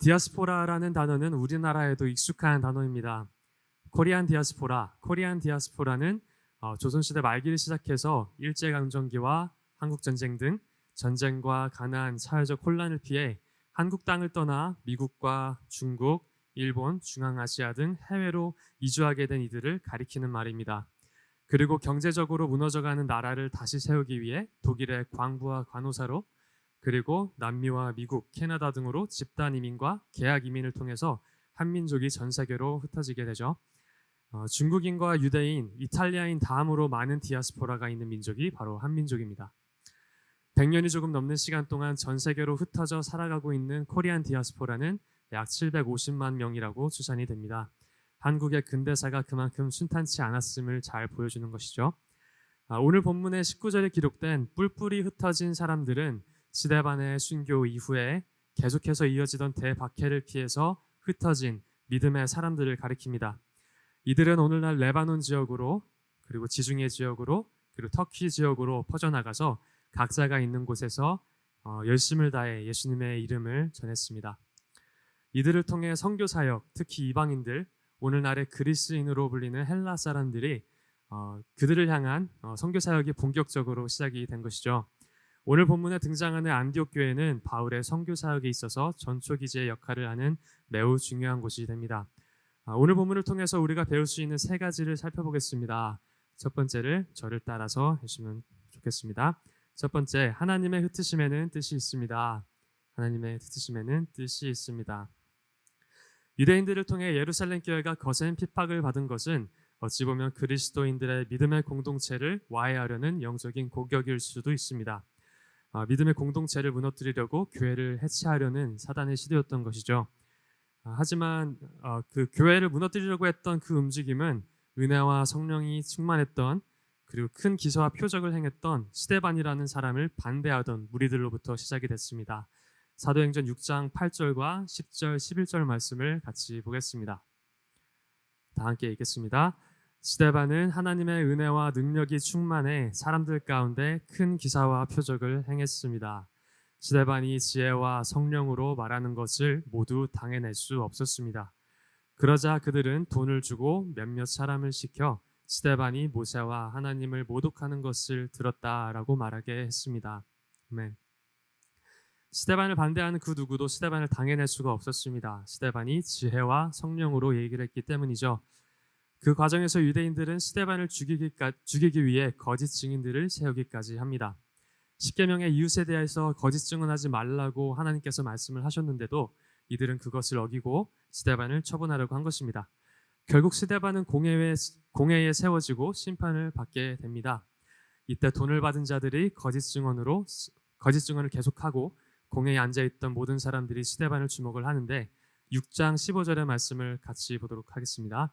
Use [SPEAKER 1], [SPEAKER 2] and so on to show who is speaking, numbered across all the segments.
[SPEAKER 1] 디아스포라라는 단어는 우리나라에도 익숙한 단어입니다. 코리안 디아스포라는 조선시대 말기를 시작해서 일제강점기와 한국전쟁 등 전쟁과 가난, 사회적 혼란을 피해 한국 땅을 떠나 미국과 중국, 일본, 중앙아시아 등 해외로 이주하게 된 이들을 가리키는 말입니다. 그리고 경제적으로 무너져가는 나라를 다시 세우기 위해 독일의 광부와 간호사로, 그리고 남미와 미국, 캐나다 등으로 집단 이민과 계약 이민을 통해서 한민족이 전 세계로 흩어지게 되죠. 중국인과 유대인, 이탈리아인 다음으로 많은 디아스포라가 있는 민족이 바로 한민족입니다. 100년이 조금 넘는 시간 동안 전 세계로 흩어져 살아가고 있는 코리안 디아스포라는 약 750만 명이라고 추산이 됩니다. 한국의 근대사가 그만큼 순탄치 않았음을 잘 보여주는 것이죠. 오늘 본문의 19절에 기록된 뿔뿔이 흩어진 사람들은 스데반의 순교 이후에 계속해서 이어지던 대박해를 피해서 흩어진 믿음의 사람들을 가리킵니다. 이들은 오늘날 레바논 지역으로, 그리고 지중해 지역으로, 그리고 터키 지역으로 퍼져나가서 각자가 있는 곳에서 열심을 다해 예수님의 이름을 전했습니다. 이들을 통해 선교 사역, 특히 이방인들, 오늘날의 그리스인으로 불리는 헬라 사람들이 그들을 향한 선교 사역이 본격적으로 시작이 된 것이죠. 오늘 본문에 등장하는 안디옥 교회는 바울의 선교 사역에 있어서 전초기지의 역할을 하는 매우 중요한 곳이 됩니다. 오늘 본문을 통해서 우리가 배울 수 있는 세 가지를 살펴보겠습니다. 첫 번째를 저를 따라서 해주시면 좋겠습니다. 첫 번째, 하나님의 흩으심에는 뜻이 있습니다. 하나님의 흩으심에는 뜻이 있습니다. 유대인들을 통해 예루살렘 교회가 거센 핍박을 받은 것은 어찌 보면 그리스도인들의 믿음의 공동체를 와해하려는 영적인 공격일 수도 있습니다. 믿음의 공동체를 무너뜨리려고 교회를 해체하려는 사단의 시도였던 것이죠. 하지만 그 교회를 무너뜨리려고 했던 그 움직임은 은혜와 성령이 충만했던, 그리고 큰 기사와 표적을 행했던 스데반이라는 사람을 반대하던 무리들로부터 시작이 됐습니다. 사도행전 6장 8절과 10절, 11절 말씀을 같이 보겠습니다. 다 함께 읽겠습니다. 스데반은 하나님의 은혜와 능력이 충만해 사람들 가운데 큰 기사와 표적을 행했습니다. 스데반이 지혜와 성령으로 말하는 것을 모두 당해낼 수 없었습니다. 그러자 그들은 돈을 주고 몇몇 사람을 시켜 스데반이 모세와 하나님을 모독하는 것을 들었다라고 말하게 했습니다. 아멘. 스데반을 반대하는 그 누구도 스데반을 당해낼 수가 없었습니다. 스데반이 지혜와 성령으로 얘기를 했기 때문이죠. 그 과정에서 유대인들은 스데반을 죽이기 위해 거짓 증인들을 세우기까지 합니다. 십계명의 이웃에 대해서 거짓 증언하지 말라고 하나님께서 말씀을 하셨는데도 이들은 그것을 어기고 스데반을 처분하려고 한 것입니다. 결국 스데반은 공회에 세워지고 심판을 받게 됩니다. 이때 돈을 받은 자들이 거짓 증언을 계속하고 공회에 앉아있던 모든 사람들이 스데반을 주목을 하는데 6장 15절의 말씀을 같이 보도록 하겠습니다.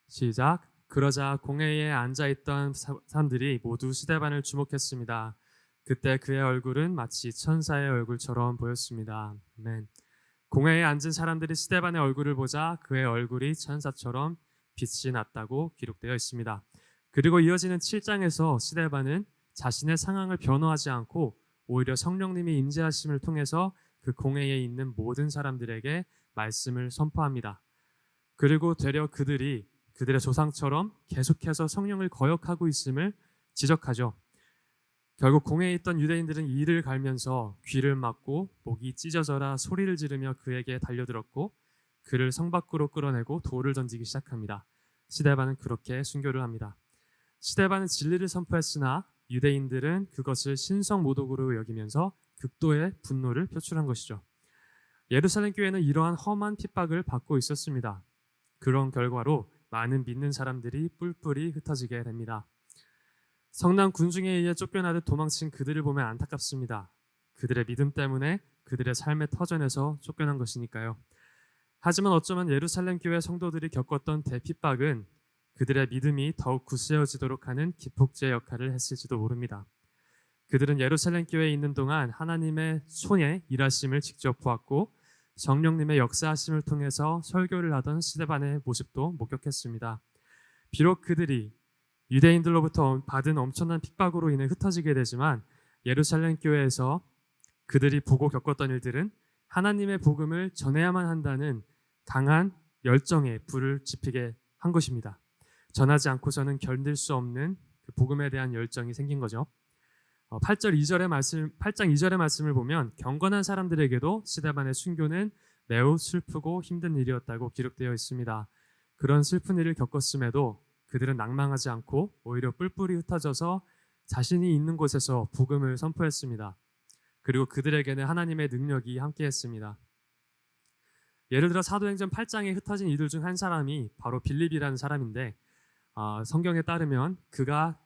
[SPEAKER 1] 시작. 그러자 공회에 앉아있던 사람들이 모두 스데반을 주목했습니다. 그때 그의 얼굴은 마치 천사의 얼굴처럼 보였습니다. 아멘. 공회에 앉은 사람들이 스데반의 얼굴을 보자 그의 얼굴이 천사처럼 빛이 났다고 기록되어 있습니다. 그리고 이어지는 7장에서 스데반은 자신의 상황을 변호하지 않고 오히려 성령님이 임재하심을 통해서 그 공회에 있는 모든 사람들에게 말씀을 선포합니다. 그리고 되려 그들의 조상처럼 계속해서 성령을 거역하고 있음을 지적하죠. 결국 공회에 있던 유대인들은 이를 갈면서 귀를 막고 목이 찢어져라 소리를 지르며 그에게 달려들었고 그를 성 밖으로 끌어내고 돌을 던지기 시작합니다. 스데반은 그렇게 순교를 합니다. 스데반은 진리를 선포했으나 유대인들은 그것을 신성 모독으로 여기면서 극도의 분노를 표출한 것이죠. 예루살렘 교회는 이러한 험한 핍박을 받고 있었습니다. 그런 결과로 많은 믿는 사람들이 뿔뿔이 흩어지게 됩니다. 성난 군중에 의해 쫓겨나듯 도망친 그들을 보면 안타깝습니다. 그들의 믿음 때문에 그들의 삶의 터전에서 쫓겨난 것이니까요. 하지만 어쩌면 예루살렘 교회 성도들이 겪었던 대핍박은 그들의 믿음이 더욱 굳세어지도록 하는 기폭제 역할을 했을지도 모릅니다. 그들은 예루살렘 교회에 있는 동안 하나님의 손에 일하심을 직접 보았고 성령님의 역사하심을 통해서 설교를 하던 스데반의 모습도 목격했습니다. 비록 그들이 유대인들로부터 받은 엄청난 핍박으로 인해 흩어지게 되지만 예루살렘 교회에서 그들이 보고 겪었던 일들은 하나님의 복음을 전해야만 한다는 강한 열정에 불을 지피게 한 것입니다. 전하지 않고서는 견딜 수 없는 그 복음에 대한 열정이 생긴 거죠. 8장 2절의 말씀을 보면 경건한 사람들에게도 스데반의 순교는 매우 슬프고 힘든 일이었다고 기록되어 있습니다. 그런 슬픈 일을 겪었음에도 그들은 낭망하지 않고 오히려 뿔뿔이 흩어져서 자신이 있는 곳에서 복음을 선포했습니다. 그리고 그들에게는 하나님의 능력이 함께했습니다. 예를 들어 사도행전 8장에 흩어진 이들 중 한 사람이 바로 빌립이라는 사람인데 성경에 따르면 그가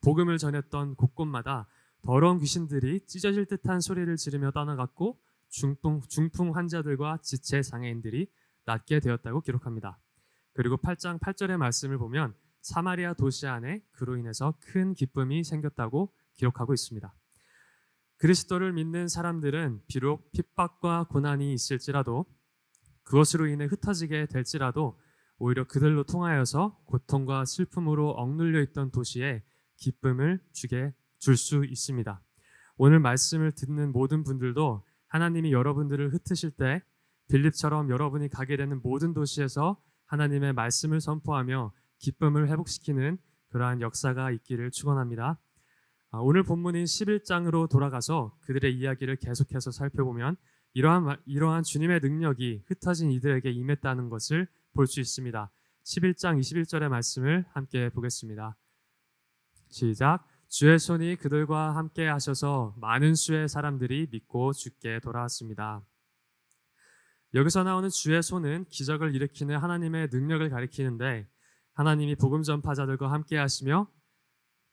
[SPEAKER 1] 복음을 전했던 곳곳마다 더러운 귀신들이 찢어질 듯한 소리를 지르며 떠나갔고 중풍 환자들과 지체 장애인들이 낫게 되었다고 기록합니다. 그리고 8장 8절의 말씀을 보면 사마리아 도시 안에 그로 인해서 큰 기쁨이 생겼다고 기록하고 있습니다. 그리스도를 믿는 사람들은 비록 핍박과 고난이 있을지라도 그것으로 인해 흩어지게 될지라도 오히려 그들로 통하여서 고통과 슬픔으로 억눌려 있던 도시에 기쁨을 줄 수 있습니다. 오늘 말씀을 듣는 모든 분들도 하나님이 여러분들을 흩으실 때 빌립처럼 여러분이 가게 되는 모든 도시에서 하나님의 말씀을 선포하며 기쁨을 회복시키는 그러한 역사가 있기를 축원합니다. 오늘 본문인 11장으로 돌아가서 그들의 이야기를 계속해서 살펴보면 이러한 주님의 능력이 흩어진 이들에게 임했다는 것을 볼 수 있습니다. 11장 21절의 말씀을 함께 보겠습니다. 시작. 주의 손이 그들과 함께 하셔서 많은 수의 사람들이 믿고 주께 돌아왔습니다. 여기서 나오는 주의 손은 기적을 일으키는 하나님의 능력을 가리키는데 하나님이 복음 전파자들과 함께 하시며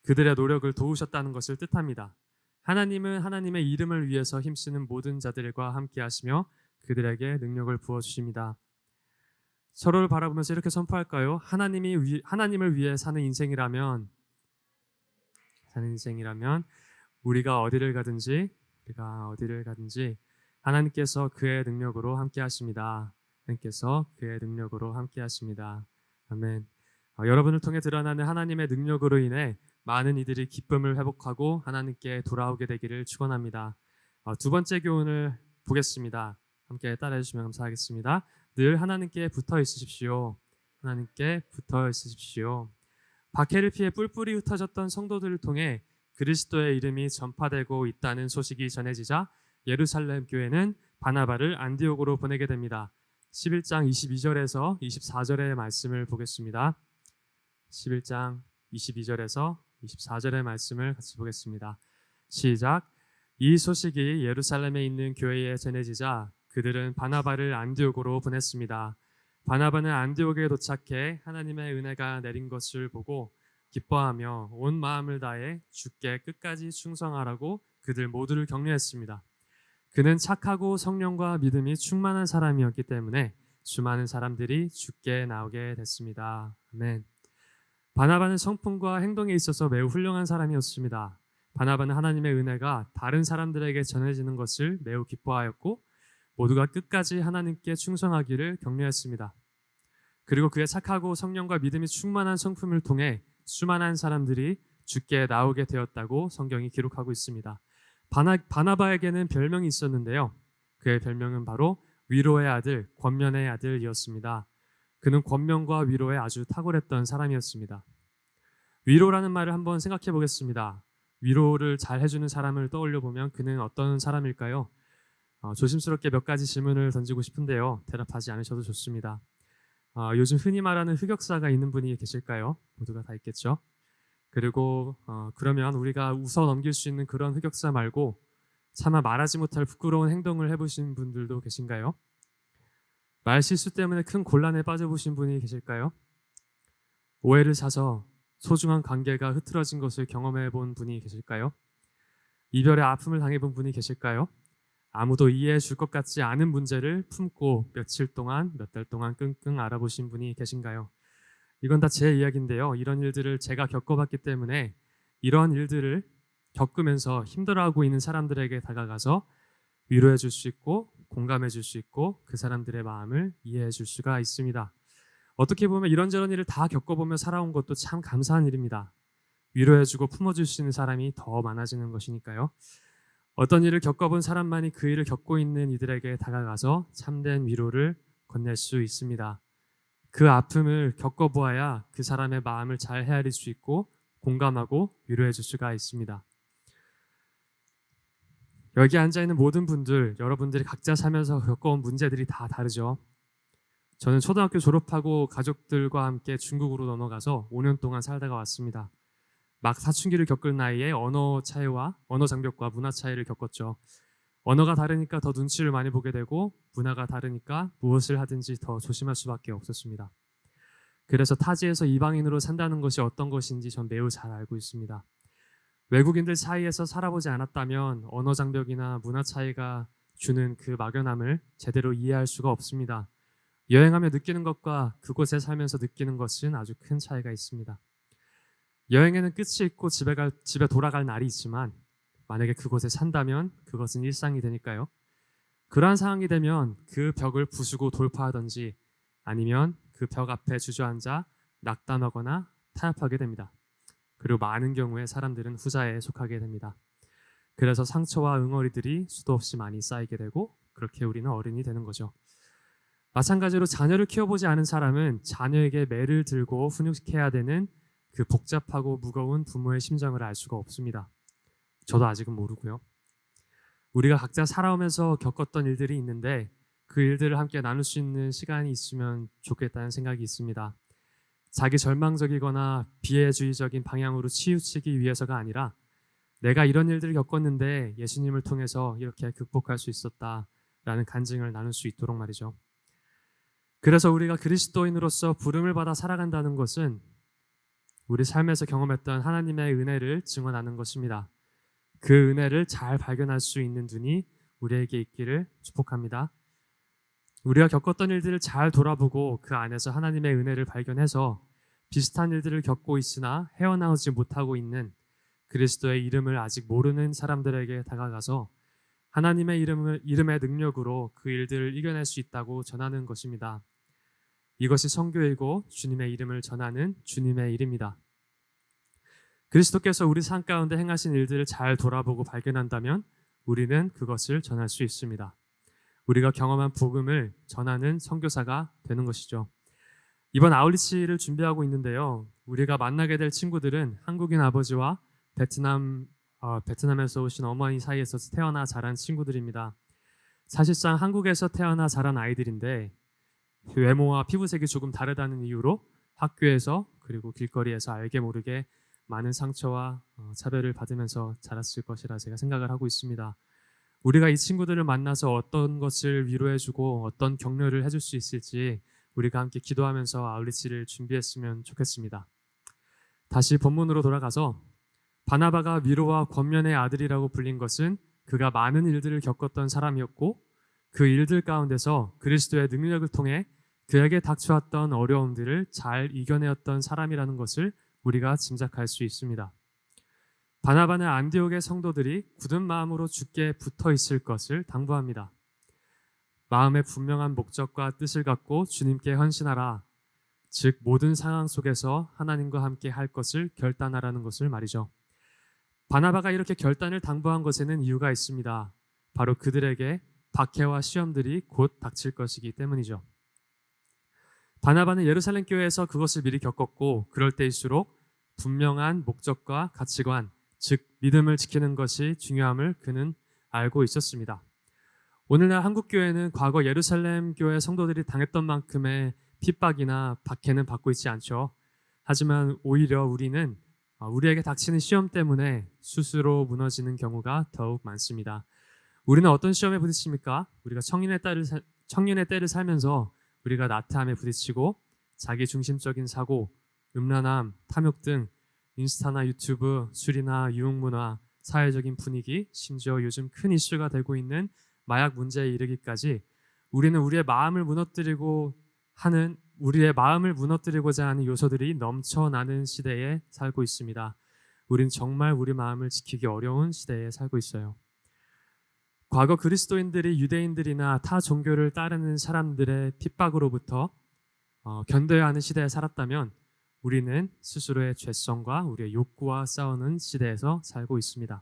[SPEAKER 1] 그들의 노력을 도우셨다는 것을 뜻합니다. 하나님은 하나님의 이름을 위해서 힘쓰는 모든 자들과 함께 하시며 그들에게 능력을 부어주십니다. 서로를 바라보면서 이렇게 선포할까요? 하나님을 위해 사는 인생이라면 우리가 어디를 가든지 하나님께서 그의 능력으로 함께 하십니다. 하나님께서 그의 능력으로 함께 하십니다. 아멘. 여러분을 통해 드러나는 하나님의 능력으로 인해 많은 이들이 기쁨을 회복하고 하나님께 돌아오게 되기를 축원합니다. 두 번째 교훈을 보겠습니다. 함께 따라해 주시면 감사하겠습니다. 늘 하나님께 붙어 있으십시오. 하나님께 붙어 있으십시오. 박해를 피해 뿔뿔이 흩어졌던 성도들을 통해 그리스도의 이름이 전파되고 있다는 소식이 전해지자 예루살렘 교회는 바나바를 안디옥으로 보내게 됩니다. 11장 22절에서 24절의 말씀을 보겠습니다. 11장 22절에서 24절의 말씀을 같이 보겠습니다. 시작. 이 소식이 예루살렘에 있는 교회에 전해지자 그들은 바나바를 안디옥으로 보냈습니다. 바나바는 안디옥에 도착해 하나님의 은혜가 내린 것을 보고 기뻐하며 온 마음을 다해 주께 끝까지 충성하라고 그들 모두를 격려했습니다. 그는 착하고 성령과 믿음이 충만한 사람이었기 때문에 수많은 사람들이 주께 나오게 됐습니다. 아멘. 바나바는 성품과 행동에 있어서 매우 훌륭한 사람이었습니다. 바나바는 하나님의 은혜가 다른 사람들에게 전해지는 것을 매우 기뻐하였고 모두가 끝까지 하나님께 충성하기를 격려했습니다. 그리고 그의 착하고 성령과 믿음이 충만한 성품을 통해 수많은 사람들이 주께 나오게 되었다고 성경이 기록하고 있습니다. 바나바에게는 별명이 있었는데요. 그의 별명은 바로 위로의 아들, 권면의 아들이었습니다. 그는 권면과 위로에 아주 탁월했던 사람이었습니다. 위로라는 말을 한번 생각해 보겠습니다. 위로를 잘 해주는 사람을 떠올려 보면 그는 어떤 사람일까요? 조심스럽게 몇 가지 질문을 던지고 싶은데요. 대답하지 않으셔도 좋습니다. 요즘 흔히 말하는 흑역사가 있는 분이 계실까요? 모두가 다 있겠죠. 그리고 그러면 우리가 웃어 넘길 수 있는 그런 흑역사 말고 차마 말하지 못할 부끄러운 행동을 해보신 분들도 계신가요? 말 실수 때문에 큰 곤란에 빠져보신 분이 계실까요? 오해를 사서 소중한 관계가 흐트러진 것을 경험해 본 분이 계실까요? 이별의 아픔을 당해본 분이 계실까요? 아무도 이해해 줄 것 같지 않은 문제를 품고 며칠 동안, 몇 달 동안 끙끙 앓아보신 분이 계신가요? 이건 다 제 이야기인데요. 이런 일들을 제가 겪어봤기 때문에 이런 일들을 겪으면서 힘들어하고 있는 사람들에게 다가가서 위로해 줄 수 있고 공감해 줄 수 있고 그 사람들의 마음을 이해해 줄 수가 있습니다. 어떻게 보면 이런저런 일을 다 겪어보며 살아온 것도 참 감사한 일입니다. 위로해주고 품어줄 수 있는 사람이 더 많아지는 것이니까요. 어떤 일을 겪어본 사람만이 그 일을 겪고 있는 이들에게 다가가서 참된 위로를 건넬 수 있습니다. 그 아픔을 겪어보아야 그 사람의 마음을 잘 헤아릴 수 있고 공감하고 위로해 줄 수가 있습니다. 여기 앉아있는 모든 분들, 여러분들이 각자 살면서 겪어온 문제들이 다 다르죠. 저는 초등학교 졸업하고 가족들과 함께 중국으로 넘어가서 5년 동안 살다가 왔습니다. 막 사춘기를 겪을 나이에 언어 차이와 언어 장벽과 문화 차이를 겪었죠. 언어가 다르니까 더 눈치를 많이 보게 되고 문화가 다르니까 무엇을 하든지 더 조심할 수밖에 없었습니다. 그래서 타지에서 이방인으로 산다는 것이 어떤 것인지 전 매우 잘 알고 있습니다. 외국인들 사이에서 살아보지 않았다면 언어 장벽이나 문화 차이가 주는 그 막연함을 제대로 이해할 수가 없습니다. 여행하며 느끼는 것과 그곳에 살면서 느끼는 것은 아주 큰 차이가 있습니다. 여행에는 끝이 있고 집에 돌아갈 날이 있지만 만약에 그곳에 산다면 그것은 일상이 되니까요. 그러한 상황이 되면 그 벽을 부수고 돌파하든지 아니면 그 벽 앞에 주저앉아 낙담하거나 타협하게 됩니다. 그리고 많은 경우에 사람들은 후자에 속하게 됩니다. 그래서 상처와 응어리들이 수도 없이 많이 쌓이게 되고 그렇게 우리는 어른이 되는 거죠. 마찬가지로 자녀를 키워보지 않은 사람은 자녀에게 매를 들고 훈육해야 되는 그 복잡하고 무거운 부모의 심정을 알 수가 없습니다. 저도 아직은 모르고요. 우리가 각자 살아오면서 겪었던 일들이 있는데 그 일들을 함께 나눌 수 있는 시간이 있으면 좋겠다는 생각이 있습니다. 자기 절망적이거나 비애주의적인 방향으로 치우치기 위해서가 아니라 내가 이런 일들을 겪었는데 예수님을 통해서 이렇게 극복할 수 있었다라는 간증을 나눌 수 있도록 말이죠. 그래서 우리가 그리스도인으로서 부름을 받아 살아간다는 것은 우리 삶에서 경험했던 하나님의 은혜를 증언하는 것입니다. 그 은혜를 잘 발견할 수 있는 눈이 우리에게 있기를 축복합니다. 우리가 겪었던 일들을 잘 돌아보고 그 안에서 하나님의 은혜를 발견해서 비슷한 일들을 겪고 있으나 헤어나오지 못하고 있는 그리스도의 이름을 아직 모르는 사람들에게 다가가서 하나님의 이름의 능력으로 그 일들을 이겨낼 수 있다고 전하는 것입니다. 이것이 선교이고 주님의 이름을 전하는 주님의 일입니다. 그리스도께서 우리 삶 가운데 행하신 일들을 잘 돌아보고 발견한다면 우리는 그것을 전할 수 있습니다. 우리가 경험한 복음을 전하는 선교사가 되는 것이죠. 이번 아울리치를 준비하고 있는데요. 우리가 만나게 될 친구들은 한국인 아버지와 베트남에서 오신 어머니 사이에서 태어나 자란 친구들입니다. 사실상 한국에서 태어나 자란 아이들인데 외모와 피부색이 조금 다르다는 이유로 학교에서 그리고 길거리에서 알게 모르게 많은 상처와 차별을 받으면서 자랐을 것이라 제가 생각을 하고 있습니다. 우리가 이 친구들을 만나서 어떤 것을 위로해주고 어떤 격려를 해줄 수 있을지 우리가 함께 기도하면서 아울리치를 준비했으면 좋겠습니다. 다시 본문으로 돌아가서 바나바가 위로와 권면의 아들이라고 불린 것은 그가 많은 일들을 겪었던 사람이었고 그 일들 가운데서 그리스도의 능력을 통해 그에게 닥쳐왔던 어려움들을 잘 이겨내었던 사람이라는 것을 우리가 짐작할 수 있습니다. 바나바는 안디옥의 성도들이 굳은 마음으로 주께 붙어 있을 것을 당부합니다. 마음의 분명한 목적과 뜻을 갖고 주님께 헌신하라. 즉 모든 상황 속에서 하나님과 함께 할 것을 결단하라는 것을 말이죠. 바나바가 이렇게 결단을 당부한 것에는 이유가 있습니다. 바로 그들에게 박해와 시험들이 곧 닥칠 것이기 때문이죠. 바나바는 예루살렘 교회에서 그것을 미리 겪었고 그럴 때일수록 분명한 목적과 가치관, 즉 믿음을 지키는 것이 중요함을 그는 알고 있었습니다. 오늘날 한국 교회는 과거 예루살렘 교회 성도들이 당했던 만큼의 핍박이나 박해는 받고 있지 않죠. 하지만 오히려 우리는 우리에게 닥치는 시험 때문에 스스로 무너지는 경우가 더욱 많습니다. 우리는 어떤 시험에 부딪힙니까? 우리가 청년의 때를 살면서 우리가 나태함에 부딪히고 자기 중심적인 사고, 음란함, 탐욕 등 인스타나 유튜브, 술이나 유흥문화, 사회적인 분위기, 심지어 요즘 큰 이슈가 되고 있는 마약 문제에 이르기까지 우리는 우리의 마음을 무너뜨리고자 하는 요소들이 넘쳐나는 시대에 살고 있습니다. 우리는 정말 우리 마음을 지키기 어려운 시대에 살고 있어요. 과거 그리스도인들이 유대인들이나 타 종교를 따르는 사람들의 핍박으로부터 견뎌야 하는 시대에 살았다면 우리는 스스로의 죄성과 우리의 욕구와 싸우는 시대에서 살고 있습니다.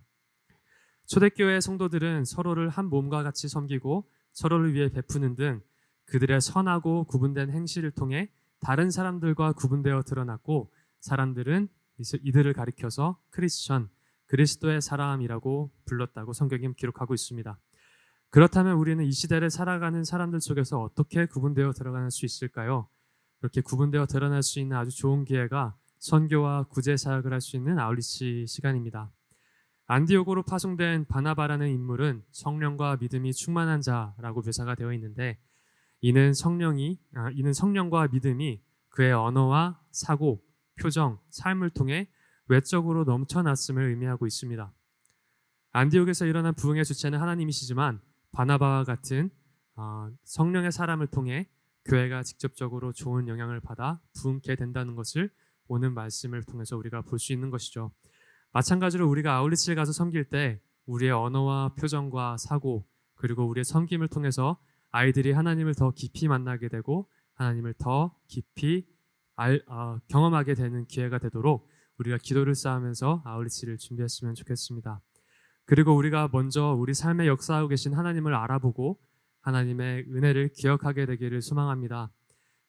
[SPEAKER 1] 초대교회 성도들은 서로를 한 몸과 같이 섬기고 서로를 위해 베푸는 등 그들의 선하고 구분된 행실을 통해 다른 사람들과 구분되어 드러났고, 사람들은 이들을 가리켜서 크리스천, 그리스도의 사람이라고 불렀다고 성경이 기록하고 있습니다. 그렇다면 우리는 이 시대를 살아가는 사람들 속에서 어떻게 구분되어 드러날 수 있을까요? 이렇게 구분되어 드러날 수 있는 아주 좋은 기회가 선교와 구제 사역을 할 수 있는 아울리치 시간입니다. 안디옥으로 파송된 바나바라는 인물은 성령과 믿음이 충만한 자라고 묘사가 되어 있는데, 이는 성령과 믿음이 그의 언어와 사고, 표정, 삶을 통해 외적으로 넘쳐났음을 의미하고 있습니다. 안디옥에서 일어난 부흥의 주체는 하나님이시지만 바나바와 같은 성령의 사람을 통해 교회가 직접적으로 좋은 영향을 받아 부흥케 된다는 것을 오늘 말씀을 통해서 우리가 볼 수 있는 것이죠. 마찬가지로 우리가 아울리치를 가서 섬길 때 우리의 언어와 표정과 사고, 그리고 우리의 섬김을 통해서 아이들이 하나님을 더 깊이 만나게 되고 하나님을 더 깊이 경험하게 되는 기회가 되도록 우리가 기도를 쌓으면서 아울리치를 준비했으면 좋겠습니다. 그리고 우리가 먼저 우리 삶에 역사하고 계신 하나님을 알아보고 하나님의 은혜를 기억하게 되기를 소망합니다.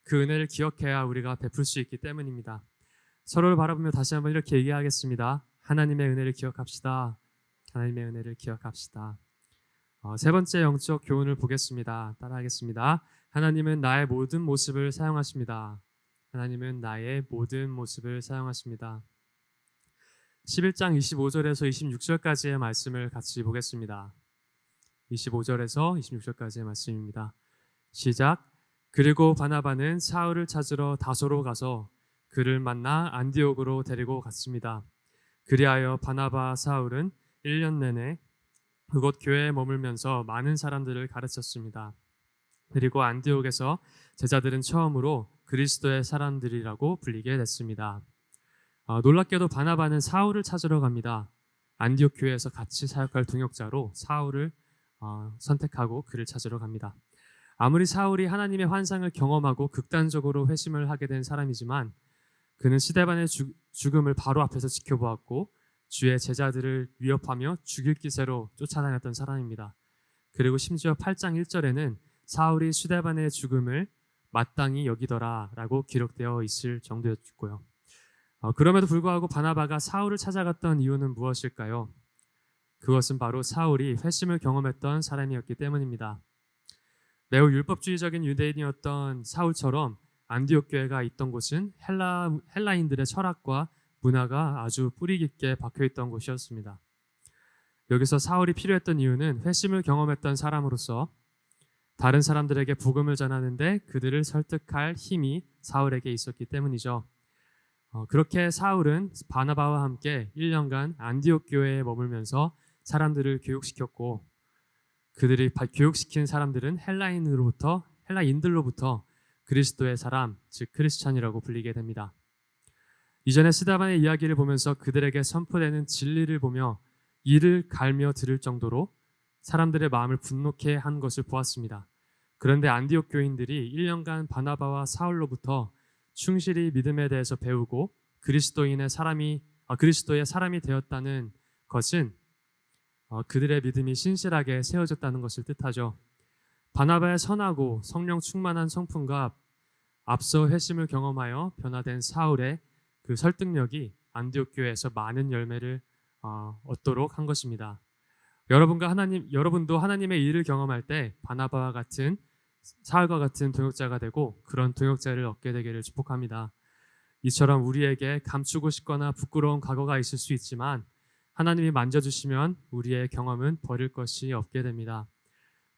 [SPEAKER 1] 그 은혜를 기억해야 우리가 베풀 수 있기 때문입니다. 서로를 바라보며 다시 한번 이렇게 얘기하겠습니다. 하나님의 은혜를 기억합시다. 하나님의 은혜를 기억합시다. 세 번째 영적 교훈을 보겠습니다. 따라하겠습니다. 하나님은 나의 모든 모습을 사용하십니다. 하나님은 나의 모든 모습을 사용하십니다. 11장 25절에서 26절까지의 말씀을 같이 보겠습니다. 25절에서 26절까지의 말씀입니다. 시작. 그리고 바나바는 사울을 찾으러 다소로 가서 그를 만나 안디옥으로 데리고 갔습니다. 그리하여 바나바와 사울은 1년 내내 그곳 교회에 머물면서 많은 사람들을 가르쳤습니다. 그리고 안디옥에서 제자들은 처음으로 그리스도의 사람들이라고 불리게 됐습니다. 놀랍게도 바나바는 사울을 찾으러 갑니다. 안디옥 교회에서 같이 사역할 동역자로 사울을 선택하고 그를 찾으러 갑니다. 아무리 사울이 하나님의 환상을 경험하고 극단적으로 회심을 하게 된 사람이지만 그는 스데반의 죽음을 바로 앞에서 지켜보았고 주의 제자들을 위협하며 죽일 기세로 쫓아다녔던 사람입니다. 그리고 심지어 8장 1절에는 사울이 스데반의 죽음을 마땅히 여기더라 라고 기록되어 있을 정도였고요. 그럼에도 불구하고 바나바가 사울을 찾아갔던 이유는 무엇일까요? 그것은 바로 사울이 회심을 경험했던 사람이었기 때문입니다. 매우 율법주의적인 유대인이었던 사울처럼 안디옥 교회가 있던 곳은 헬라인들의 철학과 문화가 아주 뿌리 깊게 박혀있던 곳이었습니다. 여기서 사울이 필요했던 이유는 회심을 경험했던 사람으로서 다른 사람들에게 복음을 전하는데 그들을 설득할 힘이 사울에게 있었기 때문이죠. 그렇게 사울은 바나바와 함께 1년간 안디옥 교회에 머물면서 사람들을 교육시켰고, 그들이 교육시킨 사람들은 헬라인들로부터 그리스도의 사람, 즉 크리스찬이라고 불리게 됩니다. 이전에 스데반의 이야기를 보면서 그들에게 선포되는 진리를 보며 이를 갈며 들을 정도로 사람들의 마음을 분노케 한 것을 보았습니다. 그런데 안디옥 교인들이 1년간 바나바와 사울로부터 충실히 믿음에 대해서 배우고 그리스도의 사람이 되었다는 것은 그들의 믿음이 신실하게 세워졌다는 것을 뜻하죠. 바나바의 선하고 성령 충만한 성품과 앞서 회심을 경험하여 변화된 사울의 그 설득력이 안디옥 교회에서 많은 열매를 얻도록 한 것입니다. 여러분도 하나님의 일을 경험할 때 바나바와 같은 사울과 같은 동역자가 되고 그런 동역자를 얻게 되기를 축복합니다. 이처럼 우리에게 감추고 싶거나 부끄러운 과거가 있을 수 있지만 하나님이 만져주시면 우리의 경험은 버릴 것이 없게 됩니다.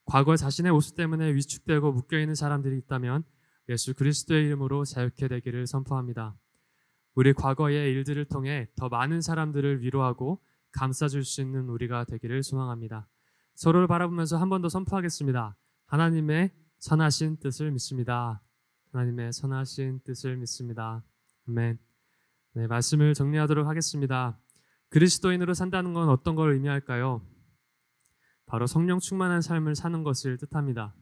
[SPEAKER 1] 과거 자신의 모습 때문에 위축되고 묶여있는 사람들이 있다면 예수 그리스도의 이름으로 자유케 되기를 선포합니다. 우리 과거의 일들을 통해 더 많은 사람들을 위로하고 감싸줄 수 있는 우리가 되기를 소망합니다. 서로를 바라보면서 한 번 더 선포하겠습니다. 하나님의 선하신 뜻을 믿습니다. 하나님의 선하신 뜻을 믿습니다. 아멘. 네, 말씀을 정리하도록 하겠습니다. 그리스도인으로 산다는 건 어떤 걸 의미할까요? 바로 성령 충만한 삶을 사는 것을 뜻합니다.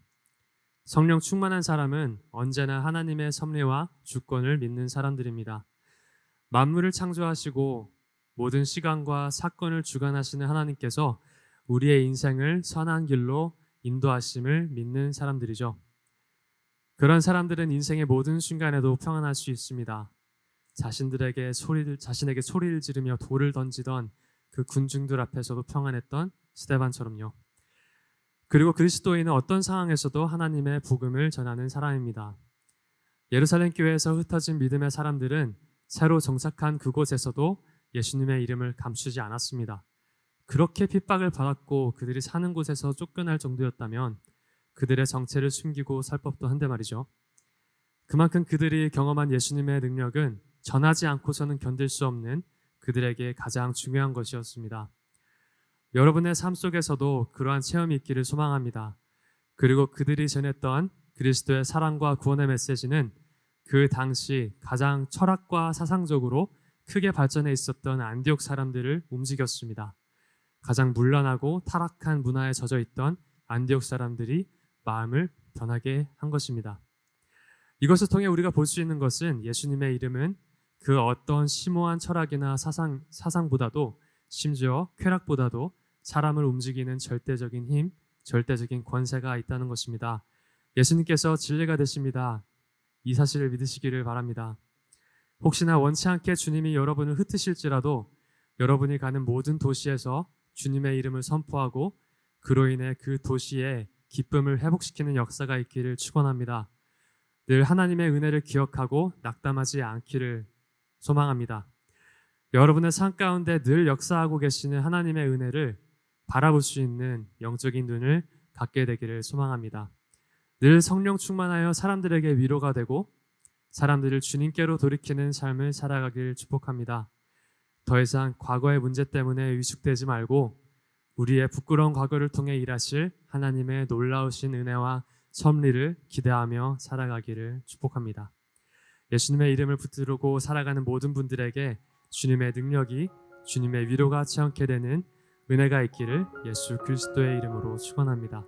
[SPEAKER 1] 성령 충만한 사람은 언제나 하나님의 섭리와 주권을 믿는 사람들입니다. 만물을 창조하시고 모든 시간과 사건을 주관하시는 하나님께서 우리의 인생을 선한 길로 인도하심을 믿는 사람들이죠. 그런 사람들은 인생의 모든 순간에도 평안할 수 있습니다. 자신에게 소리를 지르며 돌을 던지던 그 군중들 앞에서도 평안했던 스데반처럼요. 그리고 그리스도인은 어떤 상황에서도 하나님의 복음을 전하는 사람입니다. 예루살렘 교회에서 흩어진 믿음의 사람들은 새로 정착한 그곳에서도 예수님의 이름을 감추지 않았습니다. 그렇게 핍박을 받았고 그들이 사는 곳에서 쫓겨날 정도였다면 그들의 정체를 숨기고 살 법도 한데 말이죠. 그만큼 그들이 경험한 예수님의 능력은 전하지 않고서는 견딜 수 없는 그들에게 가장 중요한 것이었습니다. 여러분의 삶 속에서도 그러한 체험이 있기를 소망합니다. 그리고 그들이 전했던 그리스도의 사랑과 구원의 메시지는 그 당시 가장 철학과 사상적으로 크게 발전해 있었던 안디옥 사람들을 움직였습니다. 가장 문란하고 타락한 문화에 젖어 있던 안디옥 사람들이 마음을 변하게 한 것입니다. 이것을 통해 우리가 볼 수 있는 것은 예수님의 이름은 그 어떤 심오한 철학이나 사상보다도 심지어 쾌락보다도 사람을 움직이는 절대적인 힘, 절대적인 권세가 있다는 것입니다. 예수님께서 진리가 되십니다. 이 사실을 믿으시기를 바랍니다. 혹시나 원치 않게 주님이 여러분을 흩으실지라도 여러분이 가는 모든 도시에서 주님의 이름을 선포하고 그로 인해 그 도시의 기쁨을 회복시키는 역사가 있기를 축원합니다. 늘 하나님의 은혜를 기억하고 낙담하지 않기를 소망합니다. 여러분의 삶 가운데 늘 역사하고 계시는 하나님의 은혜를 바라볼 수 있는 영적인 눈을 갖게 되기를 소망합니다. 늘 성령 충만하여 사람들에게 위로가 되고 사람들을 주님께로 돌이키는 삶을 살아가길 축복합니다. 더 이상 과거의 문제 때문에 위축되지 말고 우리의 부끄러운 과거를 통해 일하실 하나님의 놀라우신 은혜와 섭리를 기대하며 살아가기를 축복합니다. 예수님의 이름을 붙들고 살아가는 모든 분들에게 주님의 능력이, 주님의 위로가 체험케 되는 은혜가 있기를 예수 그리스도의 이름으로 축원합니다.